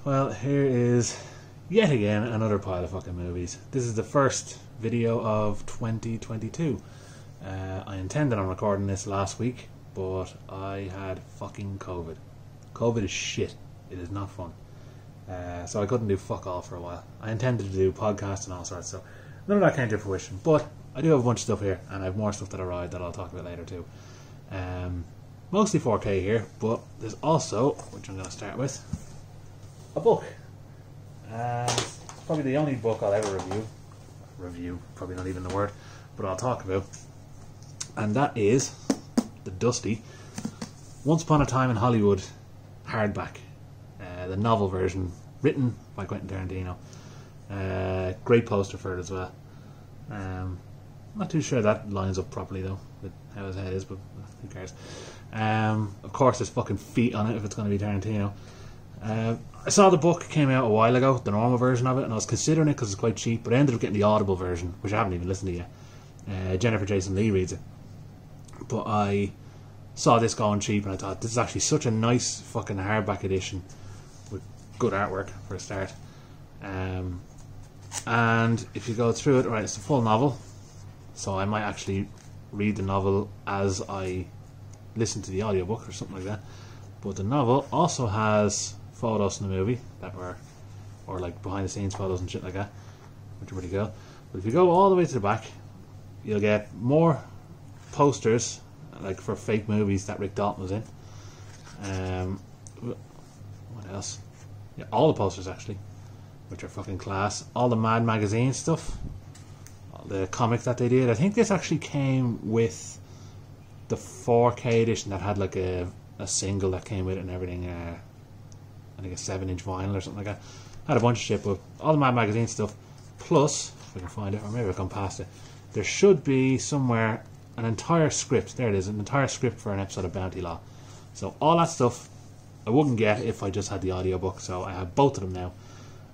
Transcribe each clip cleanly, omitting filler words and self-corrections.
Well, here is yet again another pile of fucking movies. This is the first video of 2022. I intended on recording this last week, but I had fucking COVID. COVID is shit. It is not fun. So I couldn't do fuck all for a while. I intended to do podcasts and all sorts, so none of that came to fruition. But I do have a bunch of stuff here, and I have more stuff that arrived that I'll talk about later too. Mostly 4K here, but there's also, which I'm going to start with, a book. It's probably the only book I'll ever review, probably not even the word, but I'll talk about. And that is the dusty Once Upon a Time in Hollywood hardback. The novel version, written by Quentin Tarantino. Great poster for it as well. Not too sure that lines up properly though, with how his head is, but who cares. Of course there's fucking feet on it if it's going to be Tarantino. I saw the book came out a while ago, the normal version of it, and I was considering it because it's quite cheap, but I ended up getting the Audible version, which I haven't even listened to yet. Jennifer Jason Leigh reads it. But I saw this going cheap and I thought, this is actually such a nice fucking hardback edition with good artwork for a start. And if you go through it, right, it's a full novel, so I might actually read the novel as I listen to the audiobook or something like that. But the novel also has photos from the movie that were, or like behind the scenes photos and shit like that, which are pretty cool. But if you go all the way to the back, you'll get more posters like for fake movies that Rick Dalton was in. What else? Yeah, all the posters actually, which are fucking class. All the Mad Magazine stuff, all the comics that they did. I think this actually came with the 4K edition that had like a single that came with it and everything. I think a 7-inch vinyl or something like that. Had a bunch of shit, but all the Mad Magazine stuff. Plus, if we can find it, or maybe I've gone past it, there should be somewhere an entire script. There it is, an entire script for an episode of Bounty Law. So all that stuff I wouldn't get if I just had the audiobook. So I have both of them now,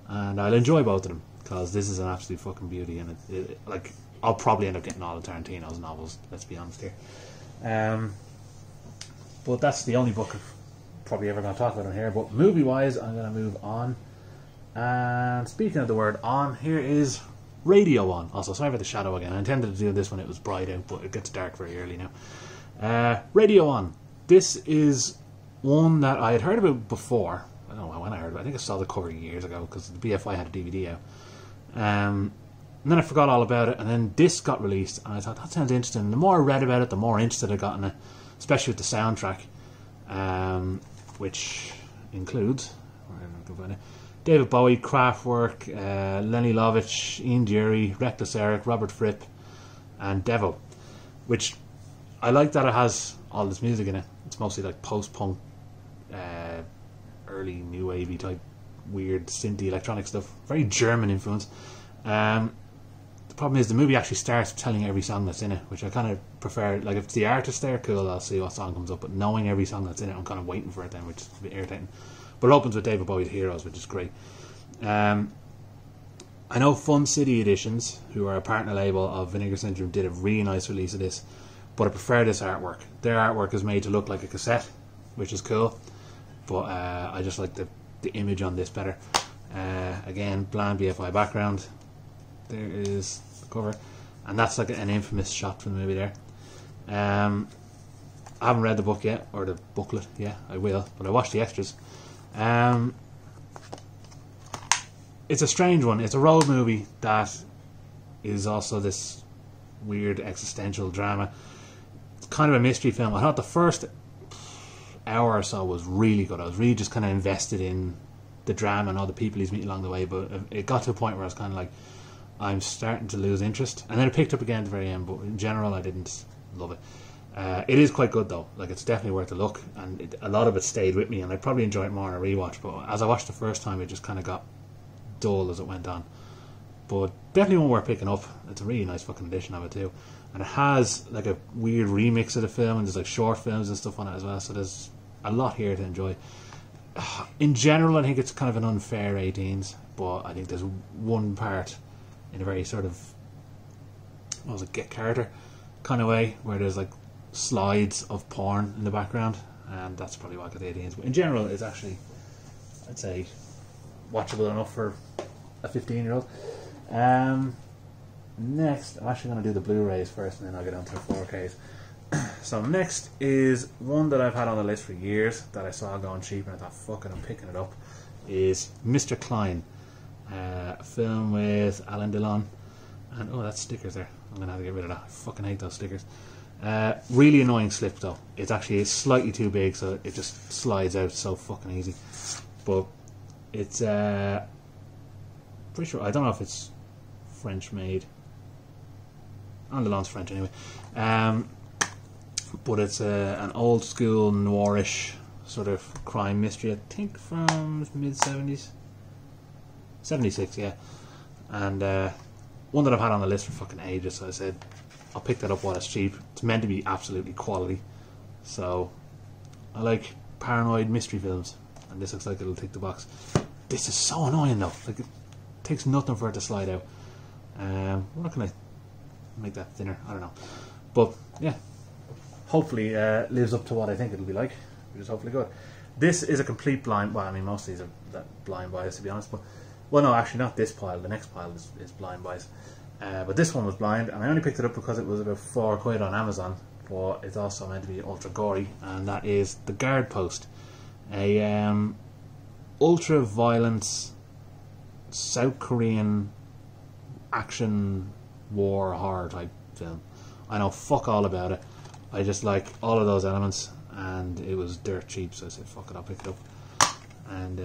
and I'll enjoy both of them because this is an absolute fucking beauty. And it like I'll probably end up getting all of Tarantino's novels. Let's be honest here. But that's the only book I'm probably ever going to talk about on here. But movie-wise, I'm going to move on. And speaking of the word on, here is Radio On. Also, sorry about the shadow again. I intended to do this when it was bright out, but it gets dark very early now. Radio On. This is one that I had heard about before. I don't know when I heard about it. I think I saw the cover years ago because the BFI had a DVD out. And then I forgot all about it, and then this got released, and I thought, that sounds interesting. And the more I read about it, the more interested I got in it, especially with the soundtrack, which includes David Bowie, Kraftwerk, Lenny Lovitch, Ian Dury, Reckless Eric, Robert Fripp, and Devo. Which I like that it has all this music in it. It's mostly like post-punk, early new wavy type, weird synthy electronic stuff. Very German influence. The problem is the movie actually starts telling every song that's in it, which I kind of prefer. Like, if it's the artist there, cool, I'll see what song comes up, but knowing every song that's in it, I'm kind of waiting for it then, which is a bit irritating. But it opens with David Bowie's Heroes, which is great. I know Fun City Editions, who are a partner label of Vinegar Syndrome, did a really nice release of this, but I prefer this artwork. Their artwork is made to look like a cassette, which is cool, but I just like the image on this better. Again, bland BFI background. There is the cover, and that's like an infamous shot from the movie there. I haven't read the book yet, or the booklet. Yeah, I will, but I watched the extras. It's a strange one. It's a road movie that is also this weird existential drama. It's kind of a mystery film. I thought the first hour or so was really good. I was really just kind of invested in the drama and all the people he's meeting along the way, but it got to a point where I was kind of like, I'm starting to lose interest, and then it picked up again at the very end, but in general I didn't love it. It is quite good though, like it's definitely worth a look, and a lot of it stayed with me, and I'd probably enjoy it more on a rewatch, but as I watched the first time it just kind of got dull as it went on. But definitely one worth picking up. It's a really nice fucking edition of it too, and it has like a weird remix of the film, and there's like short films and stuff on it as well, so there's a lot here to enjoy. In general I think it's kind of an unfair 18s, but I think there's one part in a very sort of, what was it, Get Carter kind of way, where there's like slides of porn in the background, and that's probably why I got the 18s. But in general, it's actually, I'd say, watchable enough for a 15-year-old. Next, I'm actually going to do the Blu-Rays first, and then I'll get on to the 4Ks. So next is one that I've had on the list for years that I saw going cheap, and I thought, fuck it, I'm picking it up. Is Mr. Klein, a film with Alain Delon, and oh, that's stickers there. I'm going to have to get rid of that. I fucking hate those stickers. Really annoying slip though. It's actually slightly too big, so it just slides out so fucking easy. But it's pretty sure, I don't know if it's French made. Alain Delon's French anyway. But it's an old school noirish sort of crime mystery, I think from mid-70s. 76, yeah. And one that I've had on the list for fucking ages, so I said I'll pick that up while it's cheap. It's meant to be absolutely quality. So I like paranoid mystery films, and this looks like it'll tick the box. This is so annoying though. Like, it takes nothing for it to slide out. What can I make that thinner? I don't know. But yeah, hopefully lives up to what I think it'll be like, which is hopefully good. This is a complete blind. Well, I mean, most of these are that blind buys, to be honest. But well, no, actually not this pile. The next pile is blind buys. But this one was blind, and I only picked it up because it was about £4 on Amazon. But it's also meant to be ultra gory, and that is The Guard Post, a ultra violent South Korean action war horror type film. I know fuck all about it. I just like all of those elements, and it was dirt cheap, so I said fuck it, I'll pick it up. And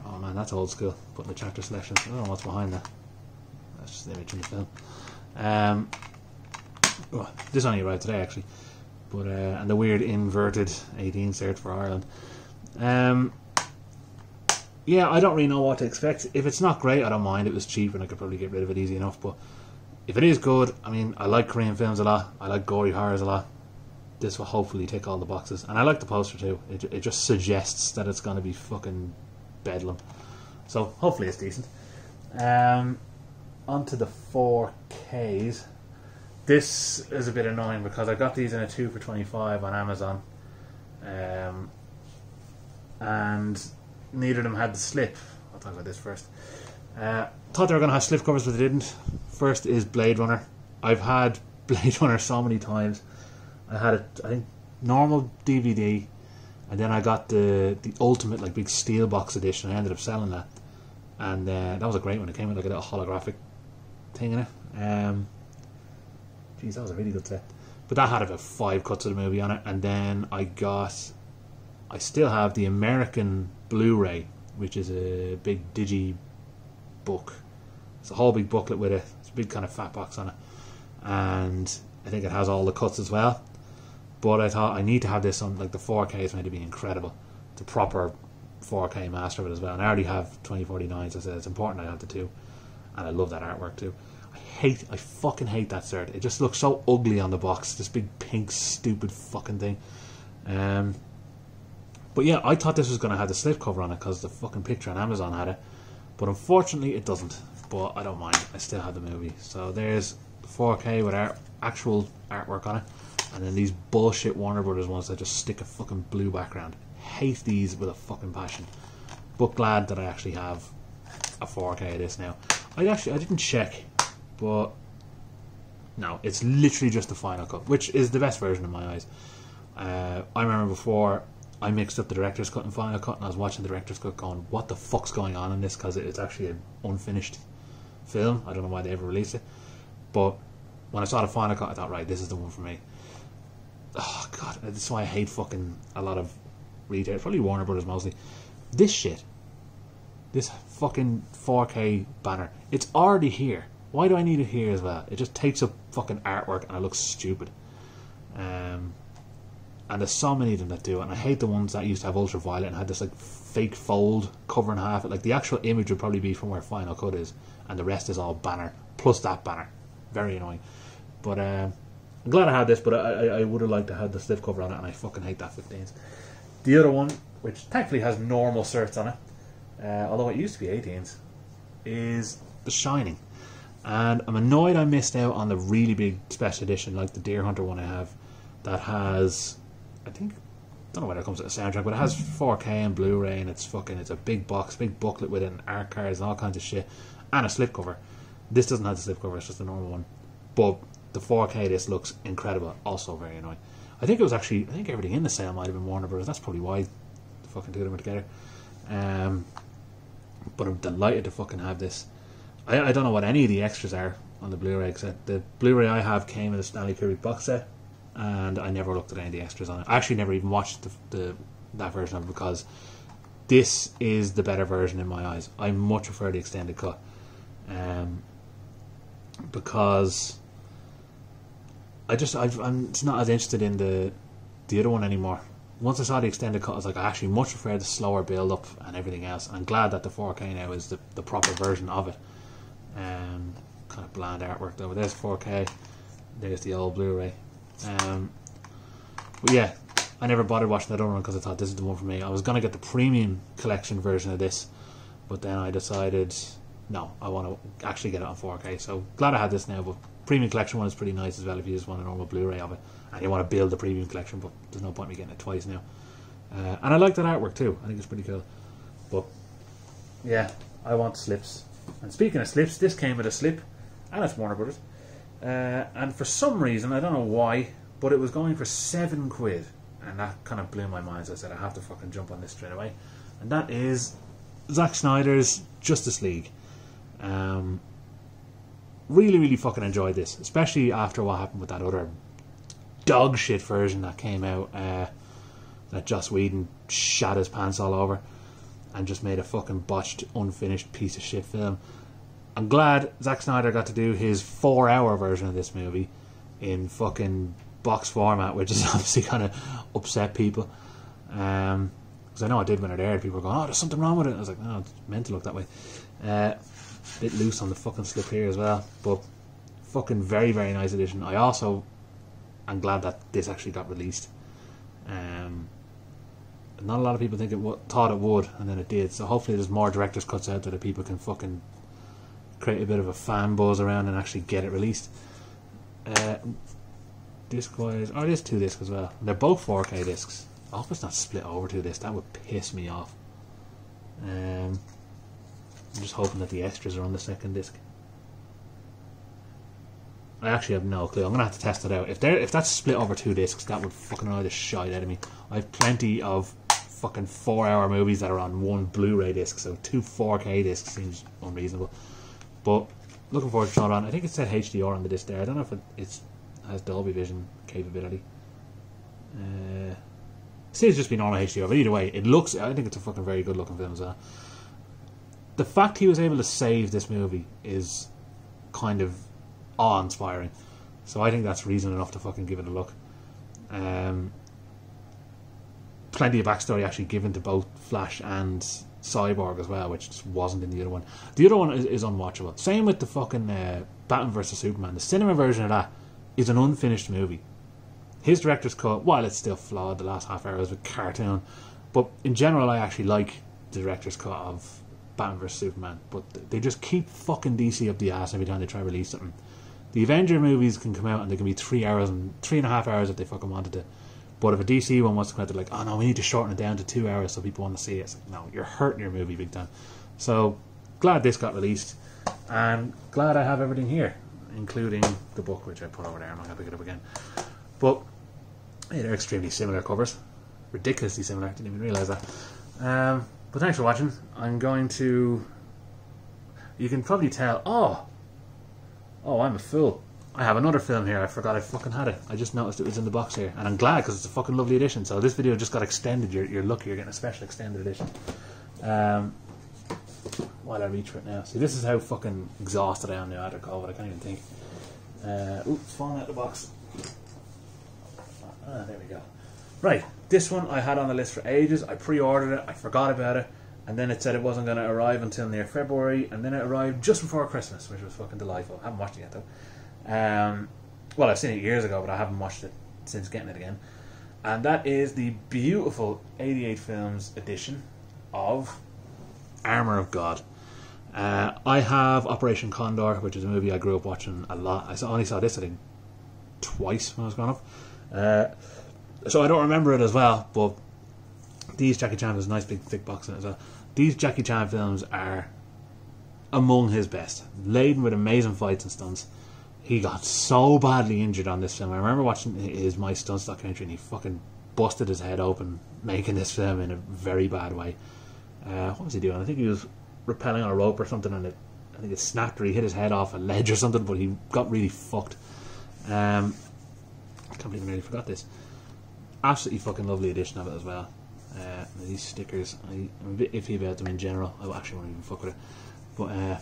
oh man, that's old school, putting the chapter selections. I don't know what's behind that. That's just the image in the film. Oh, this only arrived today actually, but and the weird inverted 18 cert for Ireland. Yeah, I don't really know what to expect. If it's not great, I don't mind. It was cheap and I could probably get rid of it easy enough. But if it is good, I mean, I like Korean films a lot. I like gory horrors a lot. This will hopefully tick all the boxes. And I like the poster too. It just suggests that it's going to be fucking bedlam. So hopefully it's decent. On to the 4Ks. This is a bit annoying because I got these in a 2 for $25 on Amazon. And neither of them had the slip. I'll talk about this first. Thought they were going to have slip covers, but they didn't. First is Blade Runner. I've had Blade Runner so many times. I had it, I think, normal DVD, and then I got the ultimate, like, big steel box edition. I ended up selling that, and that was a great one. It came with like a little holographic thing in it. Geez, that was a really good set. But that had about 5 cuts of the movie on it, and then I still have the American Blu-Ray, which is a big digi book. It's a whole big booklet with it. It's a big kind of fat box on it, and I think it has all the cuts as well. But I thought I need to have this on, like, the 4K is meant to be incredible. It's a proper 4K master of it as well. And I already have 2049, so I said it's important I have the 2. And I love that artwork too. I fucking hate that cert. It just looks so ugly on the box. This big pink stupid fucking thing. But yeah, I thought this was going to have the slipcover on it because the fucking picture on Amazon had it. But unfortunately it doesn't. But I don't mind. I still have the movie. So there's the 4K with actual artwork on it. And then these bullshit Warner Brothers ones that just stick a fucking blue background. Hate these with a fucking passion. But glad that I actually have a 4K of this now. I didn't check, but no, it's literally just the final cut, which is the best version in my eyes. I remember before I mixed up the director's cut and final cut, and I was watching the director's cut going, what the fuck's going on in this, because it's actually an unfinished film. I don't know why they ever released it, but when I saw the final cut I thought, right, this is the one for me. Oh god, that's why I hate fucking a lot of retailers, probably Warner Brothers mostly. This shit, this fucking 4K banner, it's already here. Why do I need it here as well? It just takes up fucking artwork and it looks stupid. And there's so many of them that do it, and I hate the ones that used to have ultraviolet and had this like fake fold covering half it. Like the actual image would probably be from where Final Cut is, and the rest is all banner plus that banner. Very annoying. But I'm glad I had this, but I would have liked to have the slip cover on it, and I fucking hate that 15s. The other one, which thankfully has normal certs on it, although it used to be 18s, is The Shining. And I'm annoyed I missed out on the really big special edition, like the Deer Hunter one I have, that has, I think, don't know whether it comes with a soundtrack, but it has 4K and Blu-Ray, and it's a big box, big booklet with it, and art cards and all kinds of shit, and a slipcover. This doesn't have the slipcover; it's just a normal one. But the 4K this looks incredible. Also very annoying. I think everything in the sale might have been Warner Bros. That's probably why the fucking two of them are together. But I'm delighted to fucking have this. I don't know what any of the extras are on the Blu-ray, because the Blu-ray I have came in a Stanley Kubrick box set, and I never looked at any of the extras on it. I actually never even watched that version of it, because this is the better version in my eyes. I much prefer the extended cut, because I'm just not as interested in the other one anymore. Once I saw the extended cut, I was like, I actually much prefer the slower build up and everything else. I'm glad that the 4K now is the proper version of it. Kind of bland artwork though. But there's 4K. There's the old Blu-ray. But yeah, I never bothered watching that other one because I thought this is the one for me. I was gonna get the premium collection version of this, but then I decided no, I want to actually get it on 4K. So glad I had this now. But premium collection one is pretty nice as well if you just want a normal Blu-ray of it and you want to build the premium collection. But there's no point in me getting it twice now. And I like that artwork too. I think it's pretty cool. But yeah, I want slips. And speaking of slips, this came with a slip, and it's Warner Brothers. And for some reason, I don't know why, but it was going for £7, and that kind of blew my mind. So I said I have to fucking jump on this straight away, and that is Zack Snyder's Justice League. Really fucking enjoyed this, especially after what happened with that other dog shit version that came out, that Joss Whedon shat his pants all over and just made a fucking botched, unfinished piece of shit film. I'm glad Zack Snyder got to do his 4-hour version of this movie in fucking box format, which is obviously kind of upset people. Because I know I did when it aired. People were going, oh, there's something wrong with it. I was like, no, it's meant to look that way. Bit loose on the fucking slip here as well. But fucking very nice edition. I also am glad that this actually got released. Not a lot of people thought it would, and then it did. So hopefully there's more director's cuts out there that people can fucking create a bit of a fan buzz around and actually get it released. Disc-wise, there's 2 discs as well. They're both 4K discs. I hope it's not split over 2 discs. That would piss me off. I'm just hoping that the extras are on the second disc. I actually have no clue. I'm gonna have to test it out. If that's split over 2 discs, that would fucking annoy the shit out of me. I have plenty of fucking 4-hour movies that are on one Blu-ray disc, so 2 4K discs seems unreasonable. But looking forward to trying it on. I think it said HDR on the disc there. I don't know if it has Dolby Vision capability. It seems just be normal HDR, but either way, it looks. I think it's a fucking very good looking film as well. The fact he was able to save this movie is kind of awe-inspiring. So I think that's reason enough to fucking give it a look. Plenty of backstory actually given to both Flash and Cyborg as well, which just wasn't in the other one. The other one is unwatchable. Same with the fucking Batman vs Superman. The cinema version of that is an unfinished movie. His director's cut, while it's still flawed, the last half hour is a cartoon, but in general I actually like the director's cut of Batman vs Superman. But they just keep fucking DC up the ass every time they try to release something. The Avenger movies can come out and they can be 3 hours and 3.5 hours if they fucking wanted to. But if a DC one wants to come out, they're like, oh no, we need to shorten it down to 2 hours so people want to see it. It's like, no, you're hurting your movie big time. So glad this got released, and glad I have everything here, including the book, which I put over there. I'm not going to pick it up again. But hey, they're extremely similar covers. Ridiculously similar. Didn't even realise that. But thanks for watching. I'm going to... You can probably tell... Oh, I'm a fool. I have another film here. I forgot I fucking had it. I just noticed it was in the box here. And I'm glad, because it's a fucking lovely edition. So this video just got extended. You're lucky you're getting a special extended edition. While I reach for it now. See, this is how fucking exhausted I am now after COVID. I can't even think. Oops, falling out the box. There we go. Right, this one I had on the list for ages. I pre-ordered it. I forgot about it. And then it said it wasn't going to arrive until near February. And then it arrived just before Christmas, which was fucking delightful. I haven't watched it yet, though. Well, I've seen it years ago, but I haven't watched it since getting it again. And that is the beautiful 88 Films edition of Armour of God. I have Operation Condor, which is a movie I grew up watching a lot. I only saw this, I think, twice when I was growing up. So I don't remember it as well, but these Jackie Chan, there's a nice big thick box in it as well. These Jackie Chan films are among his best, laden with amazing fights and stunts. He got so badly injured on this film. I remember watching his My Stunts documentary, and he fucking busted his head open making this film in a very bad way. What was he doing? I think he was rappelling on a rope or something, and I think it snapped, or he hit his head off a ledge or something, but he got really fucked. I can't believe I nearly forgot this. Absolutely fucking lovely edition of it as well. These stickers, I'm a bit iffy about them in general. I actually won't even fuck with it. But I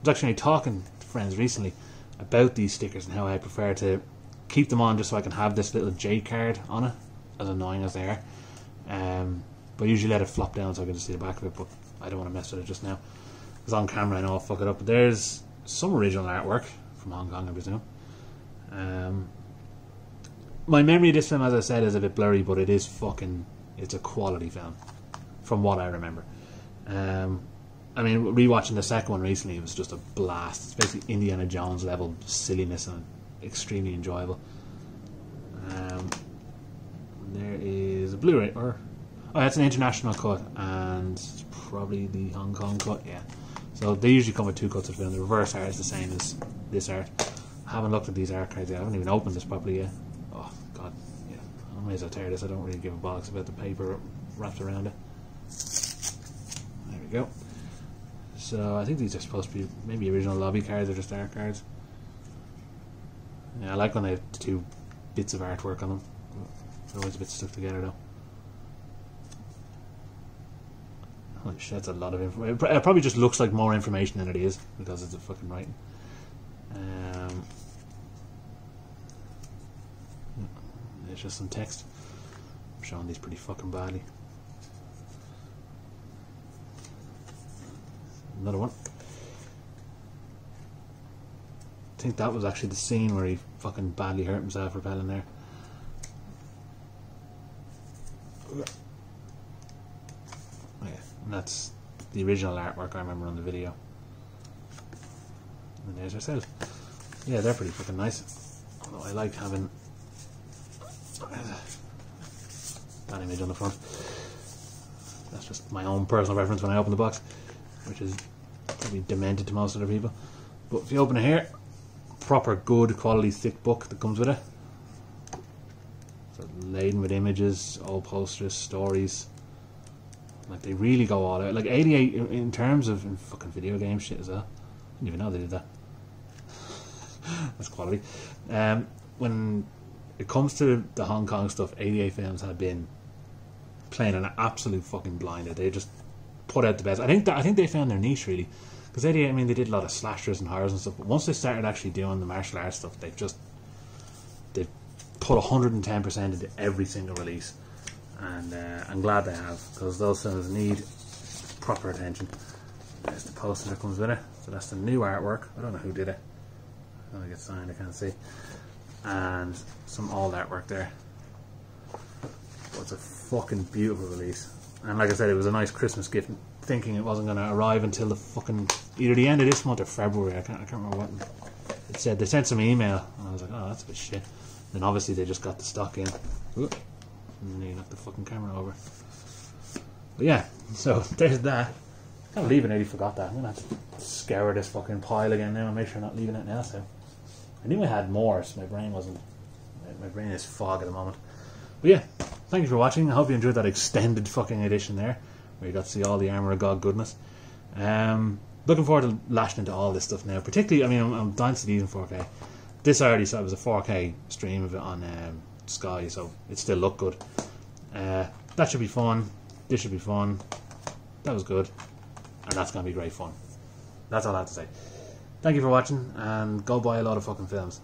was actually talking to friends recently about these stickers and how I prefer to keep them on just so I can have this little J card on it, as annoying as they are. But I usually let it flop down so I can just see the back of it, but I don't want to mess with it just now. Because on camera I know I'll fuck it up. But there's some original artwork from Hong Kong, I presume. My memory of this film, as I said, is a bit blurry, but it's a quality film from what I remember. I mean, rewatching the second one recently, it was just a blast. It's basically Indiana Jones level silliness and extremely enjoyable. There is a Blu-Ray, oh, that's an international cut, and it's probably the Hong Kong cut, yeah. So they usually come with two cuts of film. The reverse art is the same as this art. I haven't looked at these art cards yet. I haven't even opened this properly yet. Oh god, yeah. I may as well tear this. I don't really give a bollocks about the paper wrapped around it. There we go. So I think these are supposed to be maybe original lobby cards or just art cards. Yeah, I like when they have two bits of artwork on them. They're always a bit stuck together though. Holy shit, that's a lot of information. It probably just looks like more information than it is because it's a fucking writing. There's just some text. I'm showing these pretty fucking badly. Another one. I think that was actually the scene where he fucking badly hurt himself rappelling there. Oh yeah, and that's the original artwork I remember on the video. And there's ourselves. Yeah, they're pretty fucking nice. Although I like having that image on the front. That's just my own personal reference when I open the box, which is probably demented to most other people. But if you open it here, proper good quality thick book that comes with it. So laden with images, old posters, stories. Like they really go all out. Like 88 in terms of fucking video game shit as well. I didn't even know they did that. That's quality. When it comes to the Hong Kong stuff, 88 films have been playing an absolute fucking blinder. They just put out the best. I think they found their niche really, because 88, I mean, they did a lot of slashers and horrors and stuff, but once they started actually doing the martial arts stuff, they've put 110% into every single release, and I'm glad they have, because those films need proper attention. There's the poster that comes with it, so that's the new artwork. I don't know who did it. I don't think it's signed, I can't see. And some old artwork there. But it's a fucking beautiful release. And like I said, it was a nice Christmas gift, thinking it wasn't going to arrive until the fucking either the end of this month or February. I can't remember what it said. They sent some email, and I was like, oh, that's a bit shit. Then obviously they just got the stock in. Ooh, and then you knocked the fucking camera over. But yeah, so there's that. I can't believe I nearly forgot that. I'm going to have to scour this fucking pile again now and make sure I'm not leaving it now. So I knew I had more, so my brain wasn't. My brain is fog at the moment. But yeah, thank you for watching. I hope you enjoyed that extended fucking edition there, where you got to see all the Armour of God goodness. Looking forward to lashing into all this stuff now. Particularly, I mean, I'm dying to see these in 4K. This I already saw, it was a 4K stream of it on Sky, so it still looked good. That should be fun. This should be fun. That was good. And that's going to be great fun. That's all I have to say. Thank you for watching, and go buy a lot of fucking films.